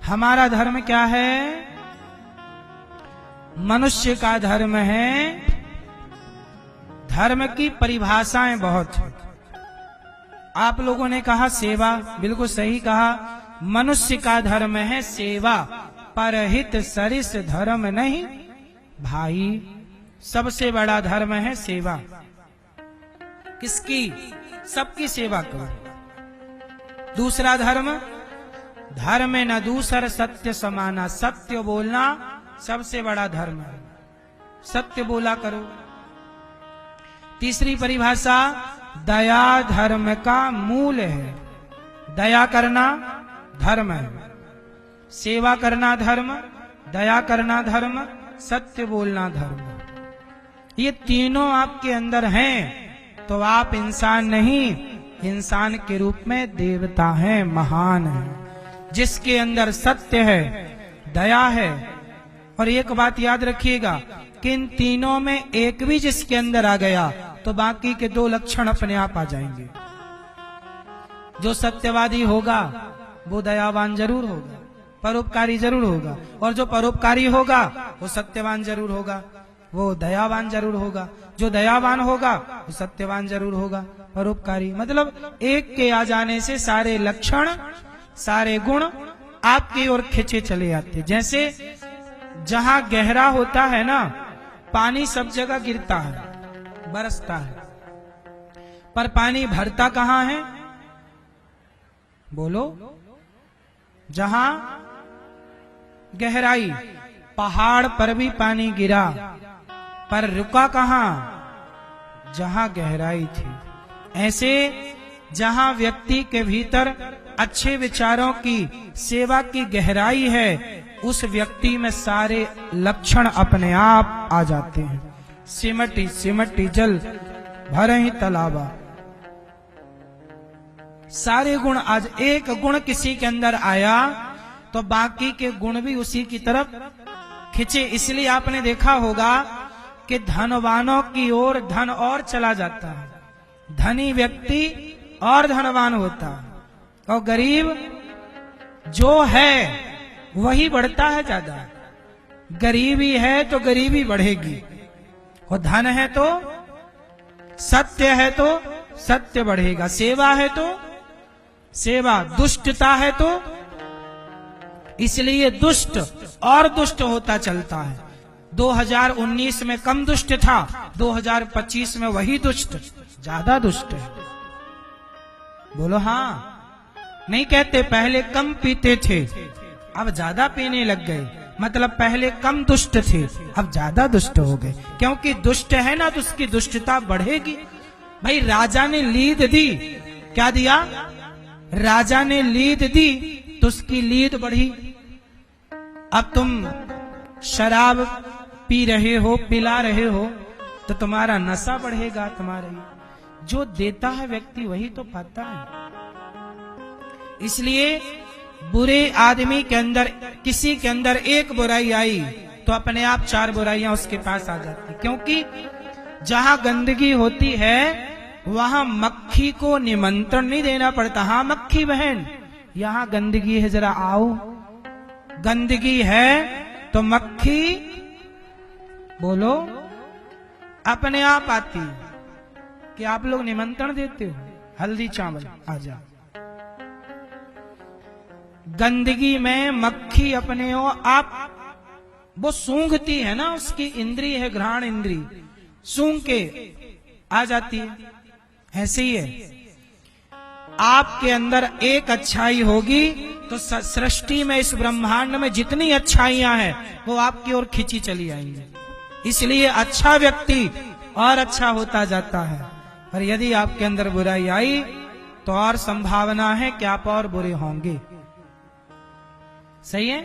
हमारा धर्म क्या है? मनुष्य का धर्म है। धर्म की परिभाषाएं बहुत है। आप लोगों ने कहा सेवा, बिल्कुल सही कहा। मनुष्य का धर्म है सेवा, परहित सरिस धर्म नहीं भाई। सबसे बड़ा धर्म है सेवा। किसकी? सबकी सेवा करो। दूसरा धर्म, धर्म न दूसर सत्य समाना। सत्य बोलना सबसे बड़ा धर्म है। सत्य बोला करो। तीसरी परिभाषा, दया धर्म का मूल है। दया करना धर्म है। सेवा करना धर्म, दया करना धर्म, सत्य बोलना धर्म। ये तीनों आपके अंदर हैं तो आप इंसान नहीं, इंसान के रूप में देवता हैं, महान हैं। जिसके अंदर सत्य है, दया है, और एक बात याद रखिएगा कि इन तीनों में एक भी जिसके अंदर आ गया तो बाकी के दो लक्षण अपने आप आ जाएंगे। जो सत्यवादी होगा वो दयावान जरूर होगा, परोपकारी जरूर होगा, और जो परोपकारी होगा वो सत्यवान जरूर होगा, वो दयावान जरूर होगा। जो दयावान होगा वो सत्यवान जरूर होगा, परोपकारी। मतलब एक के आ जाने से सारे लक्षण, सारे गुण आपकी ओर खींचे चले आते। जैसे जहां गहरा होता है ना, पानी सब जगह गिरता है, बरसता है, पर पानी भरता कहां है? बोलो। जहां गहराई, पहाड़ पर भी पानी गिरा पर रुका कहां? जहां गहराई थी। ऐसे जहां व्यक्ति के भीतर अच्छे विचारों की, सेवा की गहराई है, उस व्यक्ति में सारे लक्षण अपने आप आ जाते हैं। सिमटी सिमटी जल भरे ही तालाबा। सारे गुण, आज एक गुण किसी के अंदर आया तो बाकी के गुण भी उसी की तरफ खिंचे। इसलिए आपने देखा होगा कि धनवानों की ओर धन और चला जाता है, धनी व्यक्ति और धनवान होता है, और गरीब जो है वही बढ़ता है ज्यादा। गरीबी है तो गरीबी बढ़ेगी, और धन है तो सत्य है तो सत्य बढ़ेगा, सेवा है तो सेवा, दुष्टता है तो, इसलिए दुष्ट और दुष्ट होता चलता है। 2019 में कम दुष्ट था, 2025 में वही दुष्ट ज्यादा दुष्ट है। बोलो हाँ। नहीं कहते पहले कम पीते थे अब ज्यादा पीने लग गए, मतलब पहले कम दुष्ट थे अब ज्यादा दुष्ट हो गए। क्योंकि दुष्ट है ना तो उसकी दुष्टता बढ़ेगी। भाई राजा ने लीद दी, क्या दिया? राजा ने लीद दी तो उसकी लीद बढ़ी। अब तुम शराब पी रहे हो, पिला रहे हो, तो तुम्हारा नशा बढ़ेगा। तुम्हारे जो देता है व्यक्ति वही तो पाता है। इसलिए बुरे आदमी के अंदर, किसी के अंदर एक बुराई आई तो अपने आप चार बुराइयां उसके पास आ जाती। क्योंकि जहां गंदगी होती है वहां मक्खी को निमंत्रण नहीं देना पड़ता। हाँ मक्खी बहन, यहां गंदगी है, जरा आओ। गंदगी है तो मक्खी, बोलो, अपने आप आती है। कि आप लोग निमंत्रण देते हो? हल्दी चावल आ जा। गंदगी में मक्खी अपने आप वो सूंघती है ना, उसकी इंद्री है घ्राण इंद्री, सूंघ के आ जाती है। ऐसे ही है, आपके अंदर एक अच्छाई होगी तो सृष्टि में, इस ब्रह्मांड में जितनी अच्छाइयां हैं वो आपकी ओर खींची चली आएंगी। इसलिए अच्छा व्यक्ति और अच्छा होता जाता है, और यदि आपके अंदर बुराई आई तो और संभावना है कि आप और बुरे होंगे। सही है?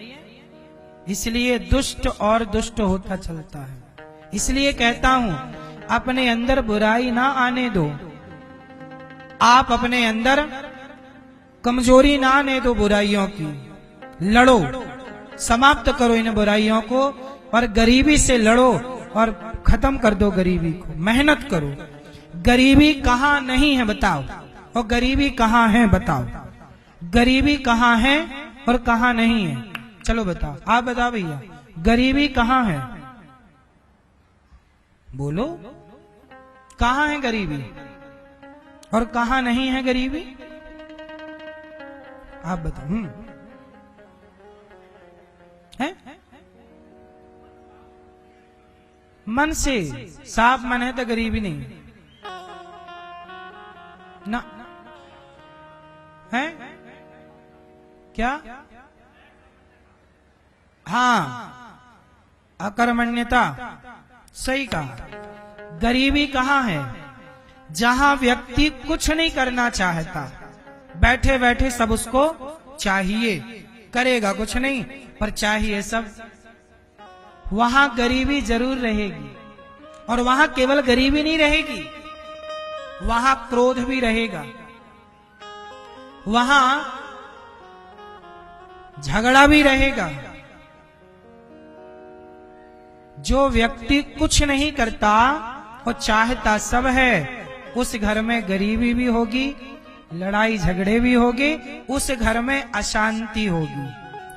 इसलिए दुष्ट और दुष्ट होता चलता है। इसलिए कहता हूं अपने अंदर बुराई ना आने दो, आप अपने अंदर कमजोरी ना आने दो बुराइयों की। लड़ो, समाप्त करो इन बुराइयों को, और गरीबी से लड़ो और खत्म कर दो गरीबी को। मेहनत करो। गरीबी कहाँ नहीं है बताओ, और गरीबी कहाँ है बताओ। गरीबी कहाँ है और कहाँ नहीं है। चलो बताओ, आप बताओ भैया, गरीबी कहाँ है? बोलो, कहाँ है गरीबी और कहाँ नहीं है गरीबी? आप बताओ। है मन से, साफ मन है तो गरीबी नहीं ना है क्या? हाँ, अकर्मण्यता, सही कहा। गरीबी कहाँ है? जहां व्यक्ति कुछ नहीं करना चाहता, बैठे बैठे सब उसको चाहिए, करेगा कुछ नहीं पर चाहिए सब, वहां गरीबी जरूर रहेगी। और वहां केवल गरीबी नहीं रहेगी, वहां क्रोध भी रहेगा, वहां झगड़ा भी रहेगा। जो व्यक्ति कुछ नहीं करता और चाहता सब है, उस घर में गरीबी भी होगी, लड़ाई झगड़े भी होंगे, उस घर में अशांति होगी।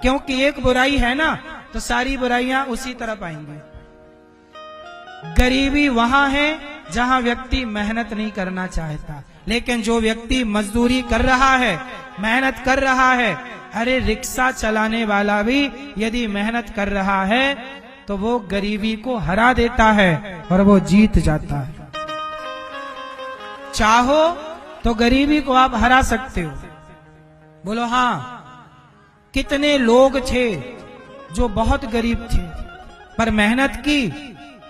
क्योंकि एक बुराई है ना, तो सारी बुराइयां उसी तरफ आएंगी। गरीबी वहां है जहां व्यक्ति मेहनत नहीं करना चाहता, लेकिन जो व्यक्ति मजदूरी कर रहा है, मेहनत कर रहा है, अरे रिक्शा चलाने वाला भी यदि मेहनत कर रहा है तो वो गरीबी को हरा देता है और वो जीत जाता है। चाहो तो गरीबी को आप हरा सकते हो। बोलो हाँ। कितने लोग थे जो बहुत गरीब थे पर मेहनत की,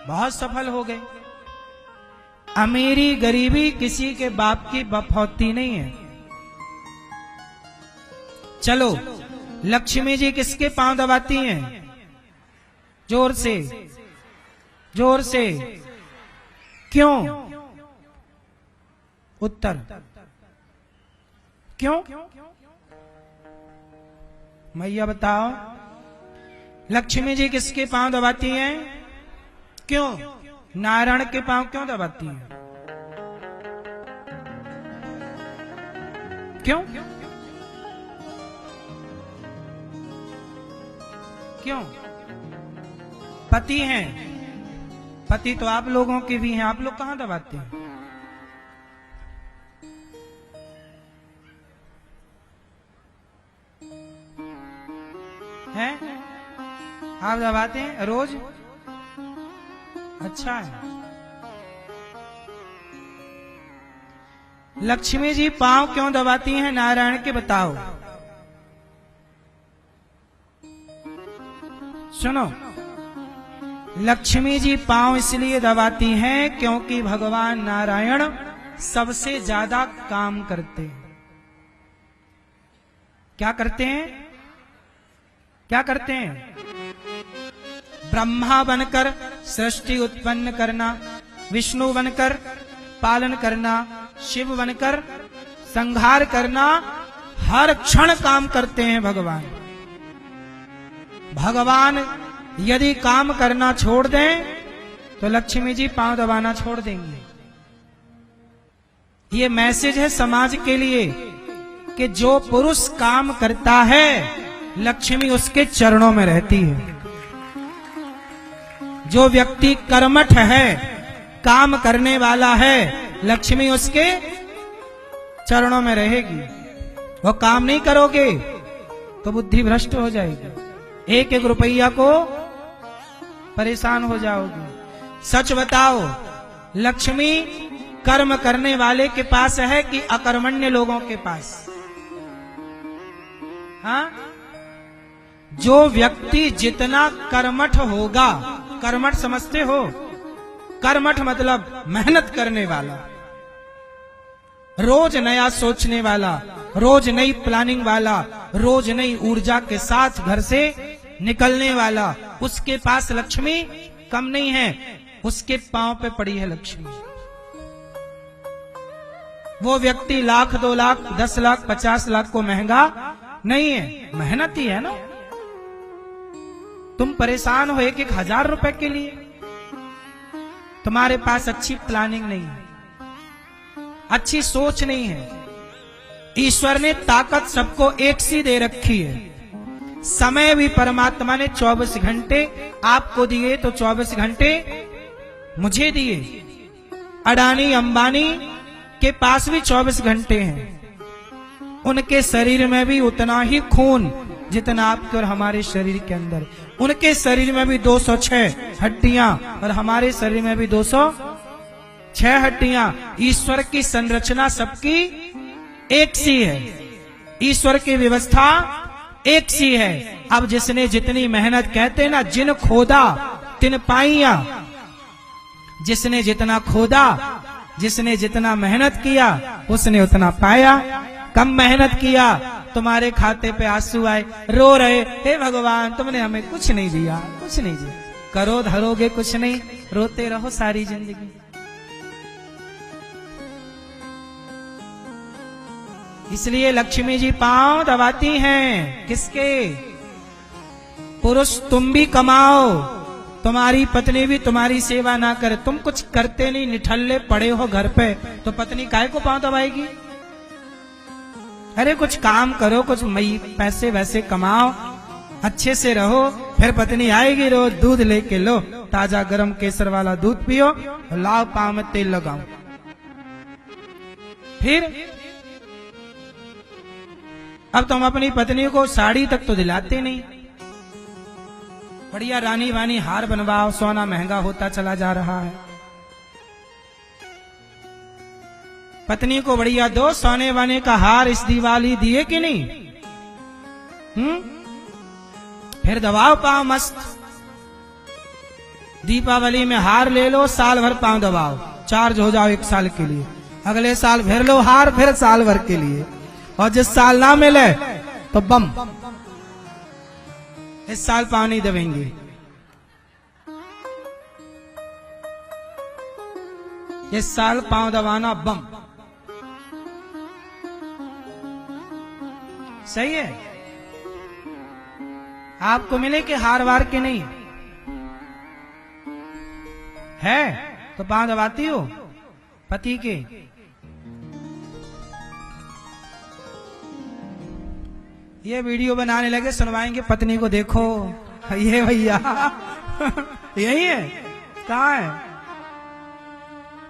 बहुत सफल हो गए। अमीरी गरीबी किसी के बाप की बपौती नहीं है। चलो, लक्ष्मी जी किसके पांव दबाती हैं? जोर से, जोर से। क्यों? उत्तर क्यों? मैया बताओ, लक्ष्मी जी किसके पांव दबाती हैं? क्यों? नारायण के पांव क्यों दबाती हैं? क्यों? क्यों? पति हैं, पति तो आप लोगों के भी हैं, आप लोग कहां दबाते हैं? हैं? आप दबाते हैं रोज? अच्छा है। लक्ष्मी जी पांव क्यों दबाती हैं नारायण के, बताओ। सुनो, लक्ष्मी जी पांव इसलिए दबाती हैं क्योंकि भगवान नारायण सबसे ज्यादा काम करते हैं। क्या करते हैं? क्या करते हैं? ब्रह्मा बनकर सृष्टि उत्पन्न करना, विष्णु बनकर पालन करना, शिव बनकर संहार करना, हर क्षण काम करते हैं भगवान। भगवान यदि काम करना छोड़ दें तो लक्ष्मी जी पांव दबाना छोड़ देंगे। ये मैसेज है समाज के लिए कि जो पुरुष काम करता है लक्ष्मी उसके चरणों में रहती है। जो व्यक्ति कर्मठ है, काम करने वाला है, लक्ष्मी उसके चरणों में रहेगी। वो काम नहीं करोगे तो बुद्धि भ्रष्ट हो जाएगी, एक एक रुपया को परेशान हो जाओगे। सच बताओ, लक्ष्मी कर्म करने वाले के पास है कि अकर्मण्य लोगों के पास? हाँ? जो व्यक्ति जितना कर्मठ होगा, कर्मठ समझते हो? कर्मठ मतलब मेहनत करने वाला, रोज नया सोचने वाला, रोज नई प्लानिंग वाला, रोज नई ऊर्जा के साथ घर से निकलने वाला, उसके पास लक्ष्मी कम नहीं है, उसके पांव पे पड़ी है लक्ष्मी। वो व्यक्ति लाख, 2 लाख, 10 लाख, 50 लाख को महंगा नहीं है, मेहनत ही है ना। तुम परेशान हो 1-1 हजार रुपए के लिए, तुम्हारे पास अच्छी प्लानिंग नहीं है, अच्छी सोच नहीं है। ईश्वर ने ताकत सबको एक सी दे रखी है, समय भी परमात्मा ने 24 घंटे आपको दिए तो 24 घंटे मुझे दिए। अडानी अंबानी के पास भी 24 घंटे हैं, उनके शरीर में भी उतना ही खून जितना आपके और हमारे शरीर के अंदर। उनके शरीर में भी 206 हड्डियां और हमारे शरीर में भी 206 हड्डियां। ईश्वर की संरचना सबकी एक सी है, ईश्वर की व्यवस्था एक सी है। अब जिसने जितनी मेहनत, कहते ना जिन खोदा तिन पाइया, जिसने जितना खोदा, जिसने जितना मेहनत किया उसने उतना पाया। कम मेहनत किया, तुम्हारे खाते पे आंसू आए, रो रहे, हे भगवान तुमने हमें कुछ नहीं दिया, कुछ नहीं दिया। करो धरोगे कुछ नहीं, रोते रहो सारी जिंदगी। इसलिए लक्ष्मी जी पांव दबाती हैं, किसके? पुरुष तुम भी कमाओ, तुम्हारी पत्नी भी तुम्हारी सेवा ना करे। तुम कुछ करते नहीं, निठल्ले पड़े हो घर पे, तो पत्नी काहे को पांव दबाएगी? अरे कुछ काम करो, कुछ पैसे वैसे कमाओ, अच्छे से रहो, फिर पत्नी आएगी रोज दूध लेके, लो ताजा गरम केसर वाला दूध पियो, लाओ पांव में तेल लगाओ। फिर अब तुम अपनी पत्नी को साड़ी तक तो दिलाते नहीं। बढ़िया रानी वानी हार बनवाओ, सोना महंगा होता चला जा रहा है। पत्नी को बढ़िया दो सोने वाने का हार, इस दिवाली दिए कि नहीं? फिर दबाओ पांव मस्त। दीपावली में हार ले लो, साल भर पांव दबाओ, चार्ज हो जाओ 1 साल के लिए। अगले साल फिर लो हार, फिर साल भर के लिए। और जिस साल ना मिले तो बम, इस साल पांव नहीं दबेंगे। इस साल पांव दबाना बम। सही है? आपको मिले कि हार वार के नहीं है तो पांव दबाती हो पति के। ये वीडियो बनाने लगे, सुनवाएंगे पत्नी को, देखो ये भैया यही है, कहाँ है?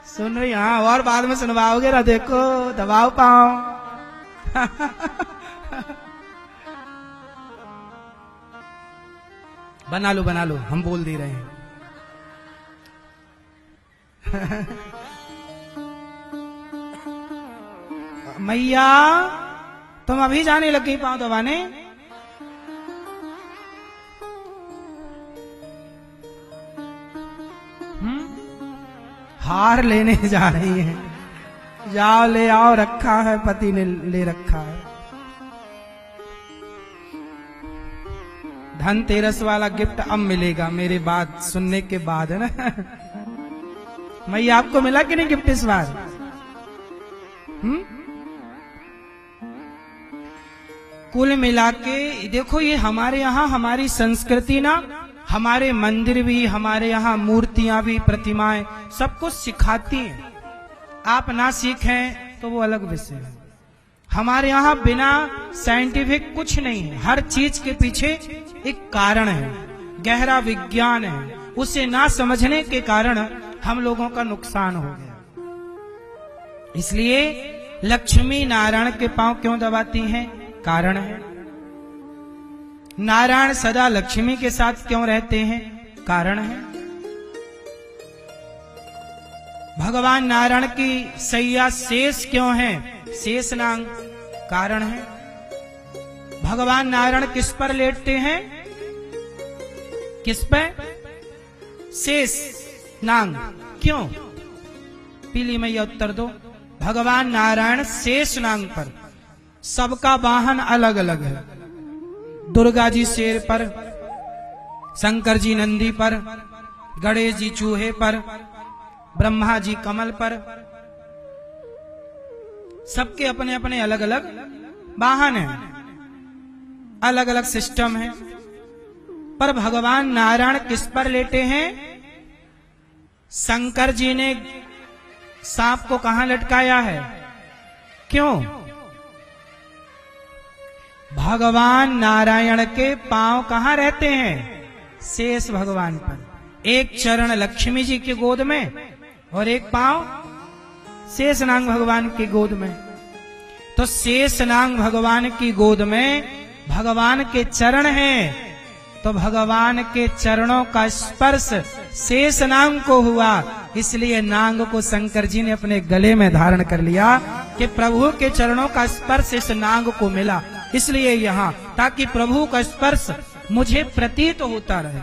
सुन रही? हाँ, और बाद में सुनवाओगे ना, देखो दबाओ पाओ। बना लो, हम बोल दे रहे हैं। मैया तुम अभी जाने लग गई पांव दबाने? हार लेने जा रही है, जाओ ले आओ, रखा है पति ने ले रखा है। धनतेरस वाला गिफ्ट अब मिलेगा मेरे बात सुनने के बाद, है ना? मैया आपको मिला कि नहीं गिफ्ट इस बार? कुल मिला के देखो, ये हमारे यहाँ हमारी संस्कृति ना, हमारे मंदिर भी, हमारे यहाँ मूर्तियां भी, प्रतिमाएं सब कुछ सिखाती हैं। आप ना सीखें तो वो अलग विषय है। हमारे यहाँ बिना साइंटिफिक कुछ नहीं है, हर चीज के पीछे एक कारण है, गहरा विज्ञान है। उसे ना समझने के कारण हम लोगों का नुकसान हो गया। इसलिए लक्ष्मी नारायण के पांव क्यों दबाती हैं? कारण है। नारायण सदा लक्ष्मी के साथ क्यों रहते हैं? कारण है। भगवान नारायण की सैया शेष क्यों है? शेष नाग कारण है। भगवान नारायण किस पर लेटते हैं? किस पे? शेष नाग। क्यों? पीली मैया उत्तर दो। भगवान नारायण शेष नाग पर, सबका वाहन अलग अलग है। दुर्गा जी शेर पर, शंकर जी नंदी पर, गणेश जी चूहे पर, ब्रह्मा जी कमल पर, सबके अपने अपने अलग अलग वाहन हैं, अलग अलग सिस्टम है। पर भगवान नारायण किस पर लेटे हैं? शंकर जी ने सांप को कहां लटकाया है? क्यों? भगवान नारायण के पांव कहाँ रहते हैं? शेष भगवान पर। एक चरण लक्ष्मी जी की गोद में और एक पांव शेषनाग भगवान की गोद में। तो शेषनाग भगवान की गोद में भगवान के चरण हैं, तो भगवान के चरणों का स्पर्श शेषनाग को हुआ, इसलिए नाग को शंकर जी ने अपने गले में धारण कर लिया कि प्रभु के चरणों का स्पर्श इस नाग को मिला, इसलिए यहाँ ताकि प्रभु का स्पर्श मुझे प्रतीत होता रहे।